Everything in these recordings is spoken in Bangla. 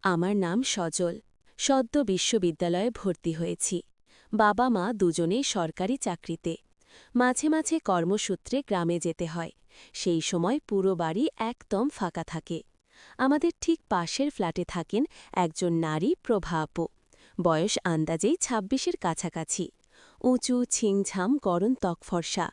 আমার নাম সজল। সদ্য বিশ্ববিদ্যালয়ে ভর্তি হয়েছি। বাবা মা দুজনেই সরকারি চাকরিতে। মাঝে মাঝে কর্মসূত্রে গ্রামে যেতে হয়। সেই সময় পুরো বাড়ি একদম ফাঁকা থাকে। আমাদের ঠিক পাশের ফ্ল্যাটে থাকেন একজন নারী, প্রভা আপু। বয়স আন্দাজেই ২৬-এর কাছাকাছি। উঁচু ছিংঝাম গরম ত্বকফর্সা,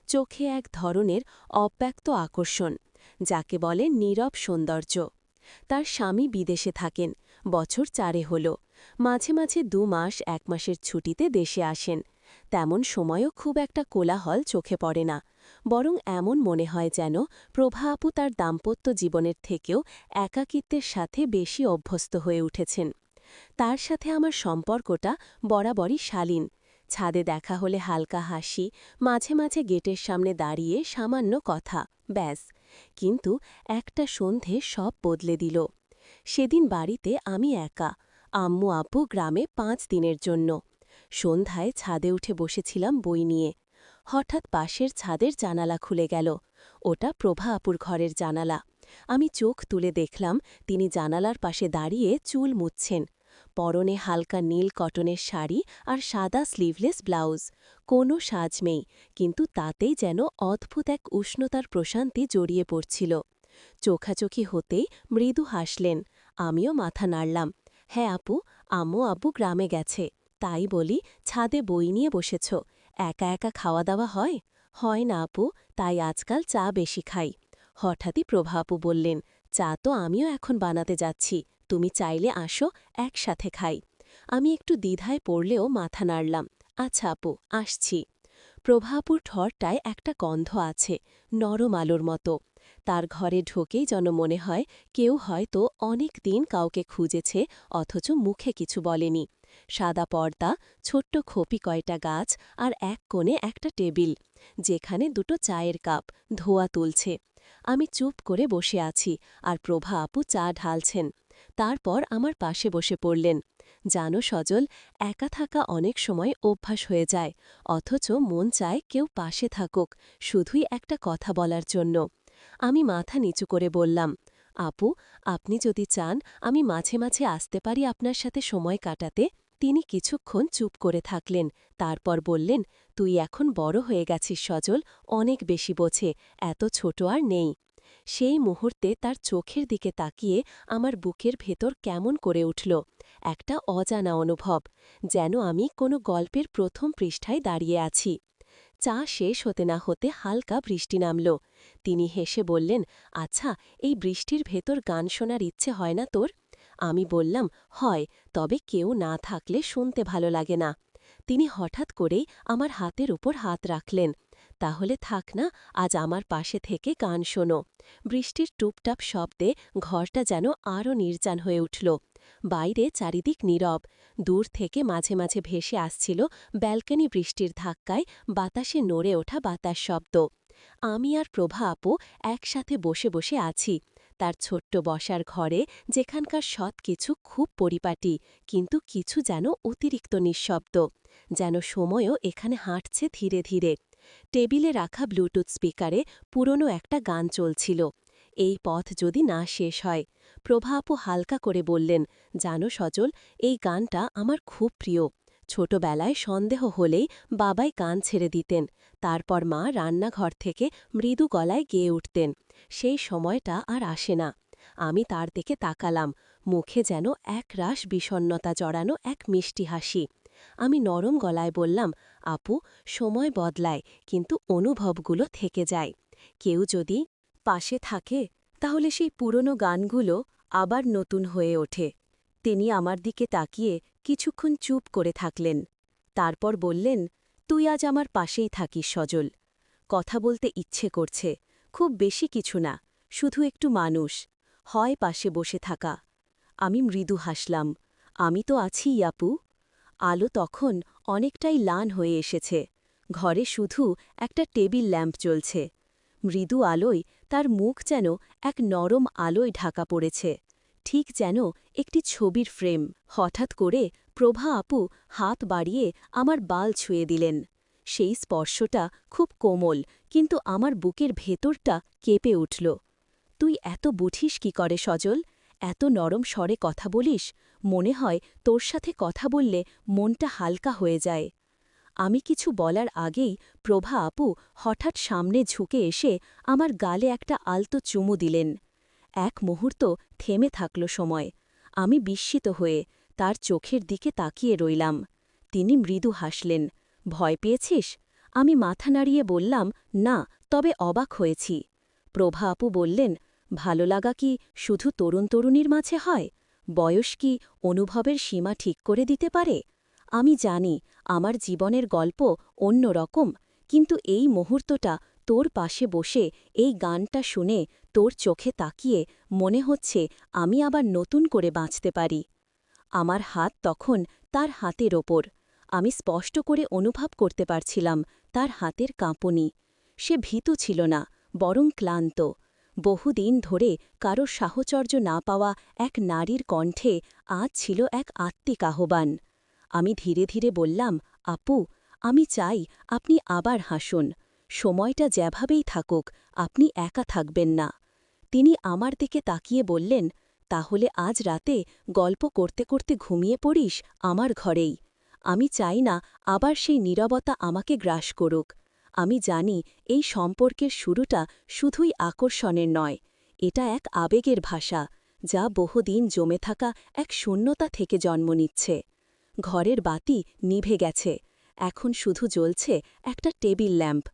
চোখে এক ধরনের অব্যক্ত আকর্ষণ, যাকে বলে নীরব সৌন্দর্য। তার স্বামী বিদেশে থাকেন, বছর ৪ হল। মাঝে মাঝে ২ মাস ১ মাসের ছুটিতে দেশে আসেন। তেমন সময়ও খুব একটা কোলাহল চোখে পড়ে না, বরং এমন মনে হয় যেন প্রভা আপু তার দাম্পত্য জীবনের থেকেও একাকিত্বের সাথে বেশি অভ্যস্ত হয়ে উঠেছেন। তার সাথে আমার সম্পর্কটা বরাবরই শালীন। ছাদে দেখা হলে হালকা হাসি, মাঝে মাঝে গেটের সামনে দাঁড়িয়ে সামান্য কথা, ব্যাস। কিন্তু একটা সন্ধে সব বদলে দিল। সেদিন বাড়িতে আমি একা, আম্মু আব্বু গ্রামে ৫ দিনের জন্য। সন্ধ্যায় ছাদে উঠে বসেছিলাম বই নিয়ে। হঠাৎ পাশের ছাদের জানালা খুলে গেল। ওটা প্রভা আপুর ঘরের জানালা। আমি চোখ তুলে দেখলাম তিনি জানালার পাশে দাঁড়িয়ে চুল মুছছেন। পরনে হালকা নীল কটনের শাড়ি আর সাদা স্লিভলেস ব্লাউজ। কোনো সাজ নেই, কিন্তু তাতেই যেন অদ্ভুত এক উষ্ণতার প্রশান্তি জড়িয়ে পড়ছিল। চোখাচোখি হতেই মৃদু হাসলেন। আমিও মাথা নাড়লাম। হ্যাঁ আপু, আম্মু আব্বু গ্রামে গেছে, তাই বলি ছাদে বই নিয়ে বসেছ। একা একা খাওয়া দাওয়া হয়? হয় না আপু, তাই আজকাল চা বেশি খাই। হঠাৎই প্রভা আপু বললেন, চা তো আমিও এখন বানাতে যাচ্ছি, তুমি চাইলে আসো, একসাথে খাই। আমি একটু দ্বিধায় পড়লেও মাথা নাড়লাম। আচ্ছা আপু, আসছি। প্রভা আপুর ঠরটায় একটা গন্ধ আছে, নরম আলোর মতো। তার ঘরে ঢোকেই যেন মনে হয় কেউ হয়তো অনেক দিন কাউকে খুঁজেছে, অথচ মুখে কিছু বলেনি। সাদা পর্দা, ছোট্ট খোপি কয়টা গাছ, আর এক কোণে একটা টেবিল, যেখানে দুটো চায়ের কাপ, ধোয়া তুলছে। আমি চুপ করে বসে আছি, আর প্রভা আপু চা ঢালছেন। তারপর আমার পাশে বসে পড়লেন। জানো সজল, একা থাকা অনেক সময় অভ্যাস হয়ে যায়, অথচ মন চায় কেউ পাশে থাকুক, শুধুই একটা কথা বলার জন্য। আমি মাথা নিচু করে বললাম, আপু, আপনি যদি চান আমি মাঝে মাঝে আসতে পারি আপনার সাথে সময় কাটাতে। তিনি কিছুক্ষণ চুপ করে থাকলেন, তারপর বললেন, তুই এখন বড় হয়ে গেছিস সজল, অনেক বেশি বোঝে, এত ছোট আর নেই। সেই মুহূর্তে তার চোখের দিকে তাকিয়ে আমার বুকের ভেতর কেমন করে উঠল একটা অজানা অনুভব, যেন আমি কোনো গল্পের প্রথম পৃষ্ঠায় দাঁড়িয়ে আছি। চা শেষ হতে না হতে হালকা বৃষ্টি নামল। তিনি হেসে বললেন, আচ্ছা, এই বৃষ্টির ভেতর গান শোনার ইচ্ছে হয় না তোর? আমি বললাম, হয়, তবে কেউ না থাকলে শুনতে ভালো লাগে না। তিনি হঠাৎ করেই আমার হাতের উপর হাত রাখলেন। তাহলে থাক না, আজ আমার পাশে থেকে গান শোনো। বৃষ্টির টুপটাপ শব্দে ঘরটা যেন আরও নির্জন হয়ে উঠল। বাইরে চারিদিক নীরব। দূর থেকে মাঝে মাঝে ভেসে আসছিল ব্যালকনি বৃষ্টির ধাক্কায় বাতাসে নড়ে ওঠা বাতাস শব্দ। আমি আর প্রভা আপু একসাথে বসে বসে আছি তার ছোট্ট বসার ঘরে, যেখানকার সৎ কিছু খুব পরিপাটি, কিন্তু কিছু যেন অতিরিক্ত নিঃশব্দ, যেন সময়ও এখানে হাঁটছে ধীরে ধীরে। টেবিলে রাখা ব্লুটুথ স্পিকারে পুরনো একটা গান চলছিল, এই পথ যদি না শেষ হয়। প্রভা আপু হালকা করে বললেন, জানো সজল, এই গানটা আমার খুব প্রিয়। ছোটবেলায় সন্দেহ হলেই বাবাই গান ছেড়ে দিতেন, তারপর মা রান্নাঘর থেকে মৃদু গলায় গেয়ে উঠতেন। সেই সময়টা আর আসে না। আমি তার দিকে তাকালাম, মুখে যেন এক রাশ বিষণ্ণতা জড়ানো এক মিষ্টি হাসি। আমি নরম গলায় বললাম, আপু, সময় বদলায়, কিন্তু অনুভবগুলো থেকে যায়। কেউ যদি পাশে থাকে, তাহলে সেই পুরনো গানগুলো আবার নতুন হয়ে ওঠে। তিনি আমার দিকে তাকিয়ে কিছুক্ষণ চুপ করে থাকলেন। তারপর বললেন, তুই আজ আমার পাশেই থাকিস সজল। কথা বলতে ইচ্ছে করছে, খুব বেশি কিছু না, শুধু একটু মানুষ, হয় পাশে বসে থাকা। আমি মৃদু হাসলাম, আমি তো আছি আপু। আলো তখন অনেকটাই লান হয়ে এসেছে। ঘরে শুধু একটা টেবিল ল্যাম্প জ্বলছে। মৃদু আলোয় তার মুখ যেন এক নরম আলোয় ঢাকা পড়েছে, ঠিক যেন একটি ছবির ফ্রেম। হঠাৎ করে প্রভা আপু হাত বাড়িয়ে আমার বাল ছুঁয়ে দিলেন। সেই স্পর্শটা খুব কোমল, কিন্তু আমার বুকের ভেতরটা কেঁপে উঠল। তুই এত বুঝিস কি করে সজল? এত নরম স্বরে কথা বলিস, মনে হয় তোর সাথে কথা বললে মনটা হালকা হয়ে যায়। আমি কিছু বলার আগেই প্রভা আপু হঠাৎ সামনে ঝুঁকে এসে আমার গালে একটা আলতো চুমু দিলেন। এক মুহূর্ত থেমে থাকল সময়। আমি বিস্মিত হয়ে তার চোখের দিকে তাকিয়ে রইলাম। তিনি মৃদু হাসলেন। ভয় পেয়েছিস? আমি মাথা নাড়িয়ে বললাম, না, তবে অবাক হয়েছি। প্রভা আপু বললেন, ভালো লাগা কি শুধু তরুণ তরুণীর মাঝে হয়? বয়স কি অনুভবের সীমা ঠিক করে দিতে পারে? আমি জানি আমার জীবনের গল্প অন্য রকম, কিন্তু এই মুহূর্তটা তোর পাশে বসে এই গানটা শুনে তোর চোখে তাকিয়ে মনে হচ্ছে আমি আবার নতুন করে বাঁচতে পারি। আমার হাত তখন তার হাতের ওপর। আমি স্পষ্ট করে অনুভব করতে পারছিলাম তার হাতের কাঁপুনি। সে ভীতু ছিল না, বরং ক্লান্ত। বহুদিন ধরে কারো সাহচর্য না পাওয়া এক নারীর কণ্ঠে আজ ছিল এক আত্মিক আহ্বান। আমি ধীরে ধীরে বললাম, আপু, আমি চাই আপনি আবার হাসুন। সময়টা যেভাবেই থাকুক, আপনি একা থাকবেন না। তিনি আমার দিকে তাকিয়ে বললেন, তাহলে আজ রাতে গল্প করতে করতে ঘুমিয়ে পড়িস আমার ঘরেই। আমি চাই না আবার সেই নীরবতা আমাকে গ্রাস করুক। আমি জানি এই সম্পর্কের শুরুটা শুধুই আকর্ষণের নয়, এটা এক আবেগের ভাষা, যা বহুদিন জমে থাকা এক শূন্যতা থেকে জন্ম নিচ্ছে। ঘরের বাতি নিভে গেছে, এখন শুধু জ্বলছে একটা টেবিল ল্যাম্প।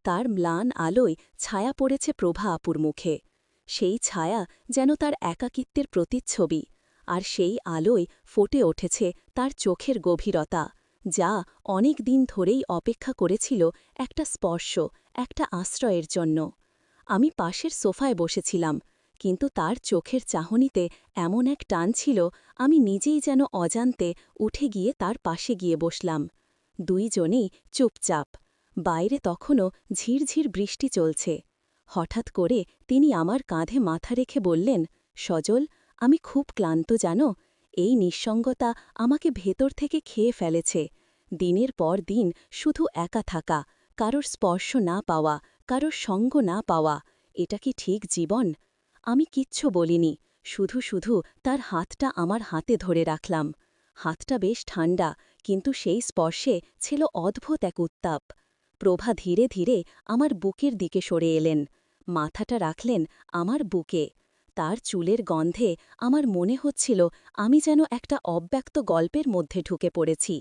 তার ম্লান আলোয় ছায়া পড়েছে প্রভা আপুর মুখে। সেই ছায়া যেন তার একাকিত্বের প্রতিচ্ছবি, আর সেই আলোয় ফুটে উঠেছে তার চোখের গভীরতা, যা অনেক দিন ধরেই অপেক্ষা করেছিল একটা স্পর্শ, একটা আশ্রয়ের জন্য। আমি পাশের সোফায় বসেছিলাম, কিন্তু তার চোখের চাহনিতে এমন এক টান ছিল, আমি নিজেই যেন অজান্তে উঠে গিয়ে তার পাশে গিয়ে বসলাম। দুইজনেই চুপচাপ। বাইরে তখনও ঝিরঝির বৃষ্টি চলছে। হঠাৎ করে তিনি আমার কাঁধে মাথা রেখে বললেন, সজল, আমি খুব ক্লান্ত জানো। এই নিঃসঙ্গতা আমাকে ভেতর থেকে খেয়ে ফেলেছে। দিনের পর দিন শুধু একা থাকা, কারোর স্পর্শ না পাওয়া, কারোর সঙ্গ না পাওয়া, এটা কি ঠিক জীবন? আমি কিচ্ছু বলিনি, শুধু শুধু তার হাতটা আমার হাতে ধরে রাখলাম। হাতটা বেশ ঠান্ডা, কিন্তু সেই স্পর্শে ছিল অদ্ভুত এক উত্তাপ। প্রভা ধীরে ধীরে আমার বুকের দিকে সরে এলেন, মাথাটা রাখলেন আমার বুকে। তার চুলের গন্ধে আমার মনে হচ্ছিল আমি যেন একটা অব্যক্ত গল্পের মধ্যে ঢুকে পড়েছি।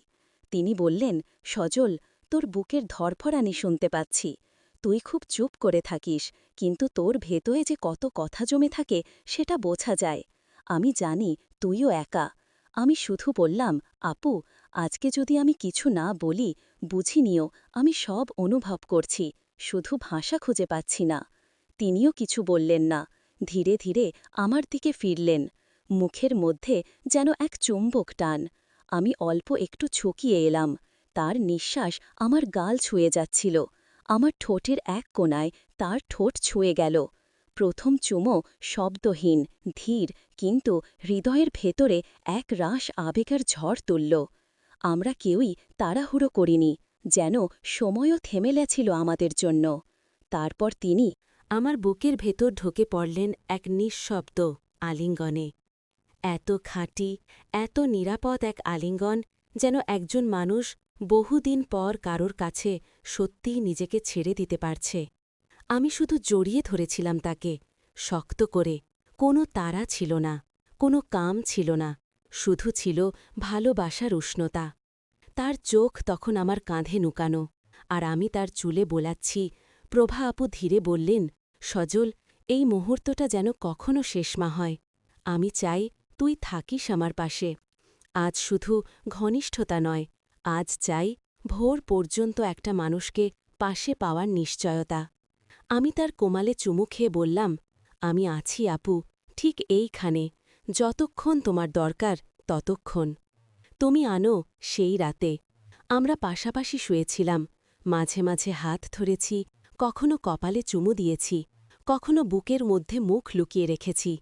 তিনি বললেন, সজল, তোর বুকের ধরফরানি শুনতে পাচ্ছি। তুই খুব চুপ করে থাকিস, কিন্তু তোর ভেতরে যে কত কথা জমে থাকে সেটা বোঝা যায়। আমি জানি তুইও একা। আমি শুধু বললাম, আপু, আজকে যদি আমি কিছু না বলি, বুঝি নিও আমি সব অনুভব করছি, শুধু ভাষা খুঁজে পাচ্ছি না। তিনিও কিছু বললেন না, ধীরে ধীরে আমার দিকে ফিরলেন। মুখের মধ্যে যেন এক চুম্বক টান। আমি অল্প একটু ছকিয়ে এলাম। তার নিঃশ্বাস আমার গাল ছুঁয়ে যাচ্ছিল। আমার ঠোঁটের এক কোণায় তার ঠোঁট ছুঁয়ে গেল। প্রথম চুমো শব্দহীন, ধীর, কিন্তু হৃদয়ের ভেতরে এক রাশ আবেগের ঝড় তুলল। আমরা কেউই তাড়াহুড়ো করিনি, যেন সময়ও থেমে গেছিল আমাদের জন্য। তারপর তিনি আমার বুকের ভেতর ঢুকে পড়লেন এক নিঃশব্দ আলিঙ্গনে। এত খাঁটি, এত নিরাপদ এক আলিঙ্গন, যেন একজন মানুষ বহুদিন পর কারোর কাছে সত্যিই নিজেকে ছেড়ে দিতে পারছে। আমি শুধু জড়িয়ে ধরেছিলাম তাকে, শক্ত করে। কোনো তাড়া ছিল না, কোনো কাম ছিল না, শুধু ছিল ভালোবাসার উষ্ণতা। তার চোখ তখন আমার কাঁধে নুকানো, আর আমি তার চুলে বোলাচ্ছি। প্রভা আপু ধীরে বললেন, সজল, এই মুহূর্তটা যেন কখনো শেষ না হয়। আমি চাই তুই থাকিস আমার পাশে। আজ শুধু ঘনিষ্ঠতা নয়, আজ চাই ভোর পর্যন্ত একটা মানুষকে পাশে পাওয়ার নিশ্চয়তা। আমি তার কোমালে চুমু খেয়ে বললাম, আমি আছি আপু, ঠিক এইখানে, যতক্ষণ তোমার দরকার ততক্ষণ। তুমি আনো সেই রাতে। আমরা পাশাপাশি শুয়েছিলাম, মাঝে মাঝে হাত ধরেছি, কখনো কপালে চুমু দিয়েছি, কখনো বুকের মধ্যে মুখ লুকিয়ে রেখেছি।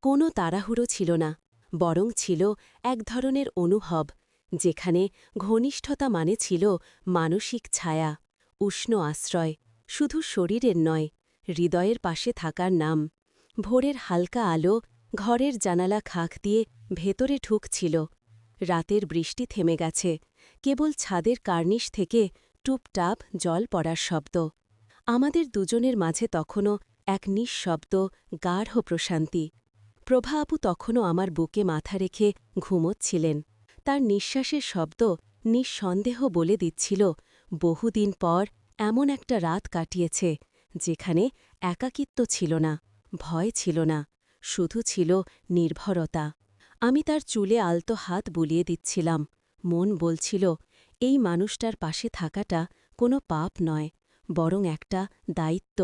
কোনো তাড়াহুড়ো ছিল না, বরং ছিল এক ধরনের অনুভব, যেখানে ঘনিষ্ঠতা মানে ছিল মানসিক ছায়া, উষ্ণ আশ্রয়, শুধু শরীরের নয়, হৃদয়ের পাশে থাকার নাম। ভোরের হালকা আলো ঘরের জানালা খাক দিয়ে ভেতরে ঢুকছিল। রাতের বৃষ্টি থেমে গেছে, কেবল ছাদের কার্নিশ থেকে টুপটাপ জল পড়ার শব্দ। আমাদের দুজনের মাঝে তখনও এক নিঃশব্দ গাঢ় প্রশান্তি। প্রভা আপু তখনও আমার বুকে মাথা রেখে ঘুমোচ্ছিলেন। তার নিঃশ্বাসের শব্দ নিঃসন্দেহ বলে দিচ্ছিল বহুদিন পর এমন একটা রাত কাটিয়েছে যেখানে একাকিত্ব ছিল না, ভয় ছিল না, শুধু ছিল নির্ভরতা। আমি তার চুলে আলতো হাত বুলিয়ে দিচ্ছিলাম। মন বলছিল, এই মানুষটার পাশে থাকাটা কোনো পাপ নয়, বরং একটা দায়িত্ব,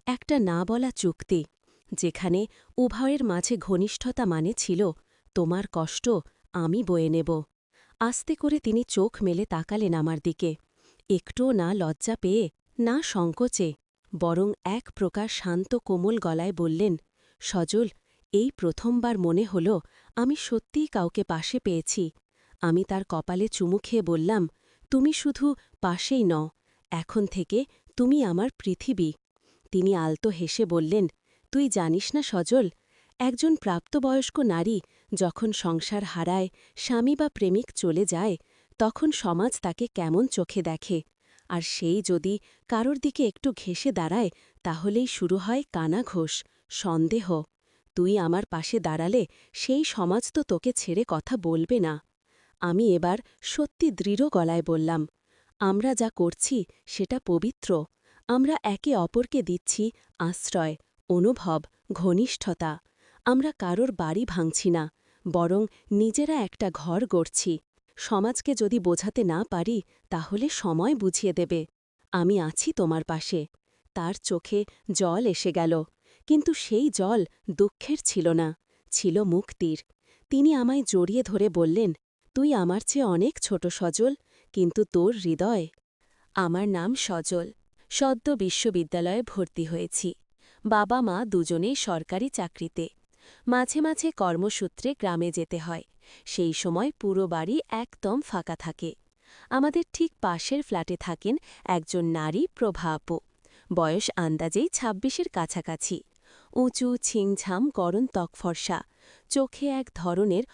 একটা না বলা চুক্তি, যেখানে উভয়ের মাঝে ঘনিষ্ঠতা মানে ছিল তোমার কষ্ট আমি বয়ে নেব। আস্তে করে তিনি চোখ মেলে তাকালেন আমার দিকে, একটুও না লজ্জা পেয়ে, না সংকোচে, বরং এক প্রকার শান্ত কোমল গলায় বললেন, সজল, এই প্রথমবার মনে হল আমি সত্যিই কাউকে পাশে পেয়েছি। আমি তার কপালে চুমু খেয়ে বললাম, তুমি শুধু পাশেই নও, এখন থেকে তুমি আমার পৃথিবী। তিনি আলতো হেসে বললেন, তুই জানিস না সজল, একজন প্রাপ্তবয়স্ক নারী যখন সংসার হারায়, স্বামী বা প্রেমিক চলে যায়, তখন সমাজ তাকে কেমন চোখে দেখে, আর সেই যদি কারোর দিকে একটু ঘেঁষে দাঁড়ায়, তাহলেই শুরু হয় কানাঘোষ, সন্দেহ। তুই আমার পাশে দাঁড়ালে সেই সমাজ তো তোকে ছেড়ে কথা বলবে না। আমি এবার সত্যি দৃঢ় গলায় বললাম, আমরা যা করছি সেটা পবিত্র। আমরা একে অপরকে দিচ্ছি আশ্রয়, অনুভব, ঘনিষ্ঠতা। আমরা কারোর বাড়ি ভাঙছি না, বরং নিজেরা একটা ঘর গড়ছি। সমাজকে যদি বোঝাতে না পারি, তাহলে সময় বুঝিয়ে দেবে। আমি আছি তোমার পাশে। তার চোখে জল এসে গেল, কিন্তু সেই জল দুঃখের ছিল না, ছিল মুক্তির। তিনি আমায় জড়িয়ে ধরে বললেন, তুই আমার চেয়ে অনেক ছোট সজল, কিন্তু তোর হৃদয়। আমার নাম সজল। সদ্য বিশ্ববিদ্যালয়ে ভর্তি হয়েছি। বাবা মা দুজনেই সরকারি চাকরিতে। মাঝে মাঝে কর্মসূত্রে গ্রামে যেতে হয়। সেই সময় পুরো বাড়ি একদম ফাঁকা থাকে। আমাদের ঠিক পাশের ফ্ল্যাটে থাকেন একজন নারী, প্রভা আপু। বয়স আন্দাজেই ২৬-এর কাছাকাছি। উঁচু ছিংঝাম গরম ত্বকফর্সা, চোখে এক ধরনের